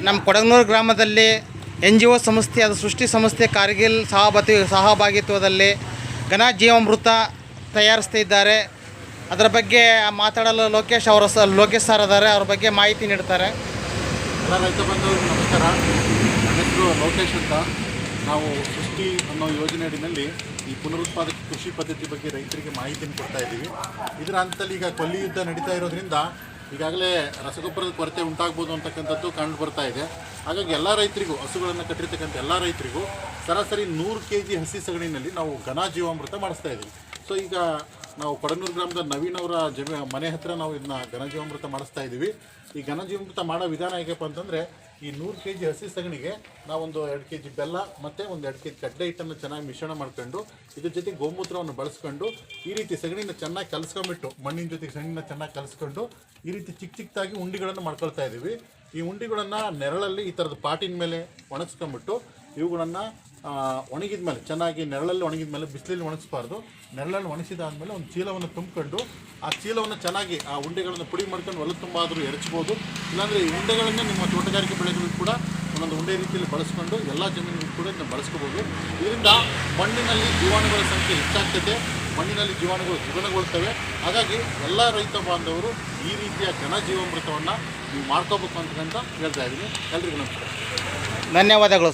ನಮ್ಮ ಕೊಡಗನೂರು ಗ್ರಾಮದಲ್ಲಿ NGO ಸಂಸ್ಥೆಯಾದ ಸೃಷ್ಟಿ ಸಂಸ್ಥೆ ಕಾರ್ಗಿಲ್ ಸಹಭಾಗಿತ್ವದಲ್ಲಿ ಘನ ಜೀವಾಮೃತ ತಯಾರಿಸ್ತಾ ಇದ್ದಾರೆ. ಅದರ ಬಗ್ಗೆ ಮಾತಾಡಲು ಲೋಕೇಶ್ ಸರ್ ಇದ್ದಾರೆ. ಅವ್ರ ಬಗ್ಗೆ ಮಾಹಿತಿ ನೀಡ್ತಾರೆ. ಎಲ್ಲ ರೈತ ಬಂಧುಗಳಿಗೆ ನಮಸ್ಕಾರ. ನನ್ನ ಹೆಸರು ಲೋಕೇಶ್ ಅಂತ. ನಾವು ಸೃಷ್ಟಿ ಅನ್ನೋ ಯೋಜನೆ ಅಡಿನಲ್ಲಿ ಈ ಪುನರುತ್ಪಾದಕ ಕೃಷಿ ಪದ್ಧತಿ ಬಗ್ಗೆ ರೈತರಿಗೆ ಮಾಹಿತಿಯನ್ನು ಕೊಡ್ತಾ ಇದ್ದೀವಿ. ಇದರ ಹಂತದಲ್ಲಿ ಈಗ ಕೊಲ್ಲಿ ಯುದ್ಧ ನಡೀತಾ ಇರೋದ್ರಿಂದ ಈಗಾಗಲೇ ರಸಗೊಬ್ಬರದ ಕೊರತೆ ಉಂಟಾಗ್ಬೋದು ಅಂತಕ್ಕಂಥದ್ದು ಕಂಡು ಬರ್ತಾ ಇದೆ. ಹಾಗಾಗಿ ಎಲ್ಲ ರೈತರಿಗೂ, ಹಸುಗಳನ್ನು ಕಟ್ಟಿರ್ತಕ್ಕಂಥ ಎಲ್ಲ ರೈತರಿಗೂ ಸರಾಸರಿ 100 kg ಹಸಿ ಸಗಣಿನಲ್ಲಿ ನಾವು ಘನ ಜೀವಾಮೃತ ಮಾಡಿಸ್ತಾ ಇದ್ದೀವಿ. ಸೊ ಈಗ ನಾವು ಕೊಡಗನೂರು ಗ್ರಾಮದ ನವೀನ್ ಅವರ ಮನೆ ಹತ್ತಿರ ನಾವು ಇದನ್ನ ಘನ ಜೀವಾಮೃತ ಮಾಡಿಸ್ತಾ ಇದ್ದೀವಿ. ಈ ಘನ ಜೀವಾಮೃತ ಮಾಡೋ ವಿಧಾನ ಹೇಗಪ್ಪ ಅಂತಂದರೆ, ಈ 100 kg ಹಸಿ ಸಗಣಿಗೆ ನಾವೊಂದು 2 kg ಬೆಲ್ಲ ಮತ್ತು ಒಂದು 2 kg ಕಡಲೆ ಹಿಟ್ಟನ್ನು ಚೆನ್ನಾಗಿ ಮಿಶ್ರಣ ಮಾಡ್ಕೊಂಡು ಇದ್ರ ಜೊತೆಗೆ ಗೋಮೂತ್ರವನ್ನು ಬಳಸ್ಕೊಂಡು ಈ ರೀತಿ ಸಗಣಿನ ಚೆನ್ನಾಗಿ ಕಲಿಸ್ಕೊಂಬಿಟ್ಟು, ಮಣ್ಣಿನ ಜೊತೆಗೆ ಸಗಣಿನ ಚೆನ್ನಾಗಿ ಕಲಿಸ್ಕೊಂಡು ಈ ರೀತಿ ಚಿಕ್ಕದಾಗಿ ಉಂಡಿಗಳನ್ನು ಮಾಡ್ಕೊಳ್ತಾ ಇದ್ದೀವಿ. ಈ ಉಂಡಿಗಳನ್ನು ನೆರಳಲ್ಲಿ ಈ ಥರದ ಪಾಟಿನ ಮೇಲೆ ಒಣಗಿಸ್ಕೊಂಬಿಟ್ಟು ಇವುಗಳನ್ನು ಒಣಗಿದ ಮೇಲೆ, ಚೆನ್ನಾಗಿ ನೆರಳಲ್ಲಿ ಒಣಗಿದ ಮೇಲೆ, ಬಿಸಿಲಲ್ಲಿ ಒಣಗಿಸ್ಬಾರ್ದು, ನೆರಳಲ್ಲಿ ಒಣಗಿಸಿದಾದ್ಮೇಲೆ ಒಂದು ಚೀಲವನ್ನು ತುಂಬಿಕೊಂಡು ಆ ಚೀಲವನ್ನು ಚೆನ್ನಾಗಿ ಆ ಉಂಡೆಗಳನ್ನು ಪುಡಿ ಮಾಡ್ಕೊಂಡು ಹೊಲ ತುಂಬ ಆದರೂ ಎರಚ್ಬೋದು. ಇಲ್ಲಾಂದರೆ ಈ ಉಂಡೆಗಳನ್ನೇ ನಿಮ್ಮ ತೋಟಗಾರಿಕೆ ಬೆಳೆಗಳಿಗೂ ಕೂಡ ಒಂದೊಂದು ಉಂಡೆ ರೀತಿಯಲ್ಲಿ ಬಳಸ್ಕೊಂಡು ಎಲ್ಲ ಜಮೀನಿಗೂ ಕೂಡ ಇದನ್ನು ಬಳಸ್ಕೋಬೋದು. ಇದರಿಂದ ಮಣ್ಣಿನಲ್ಲಿ ಜೀವಾಣುಗಳ ಸಂಖ್ಯೆ ಹೆಚ್ಚಾಗ್ತದೆ, ಮಣ್ಣಿನಲ್ಲಿ ಜೀವಾಣುಗಳು ದ್ವಿಗುಣಗೊಳ್ತವೆ. ಹಾಗಾಗಿ ಎಲ್ಲ ರೈತ ಬಾಂಧವರು ಈ ರೀತಿಯ ಘನ ಜೀವಾಮೃತವನ್ನು ನೀವು ಮಾಡ್ಕೋಬೇಕು ಅಂತಕ್ಕಂತ ಹೇಳ್ತಾ ಇದ್ದೀನಿ. ಎಲ್ರಿಗೂ ನಮಸ್ಕಾರ, ಧನ್ಯವಾದಗಳು.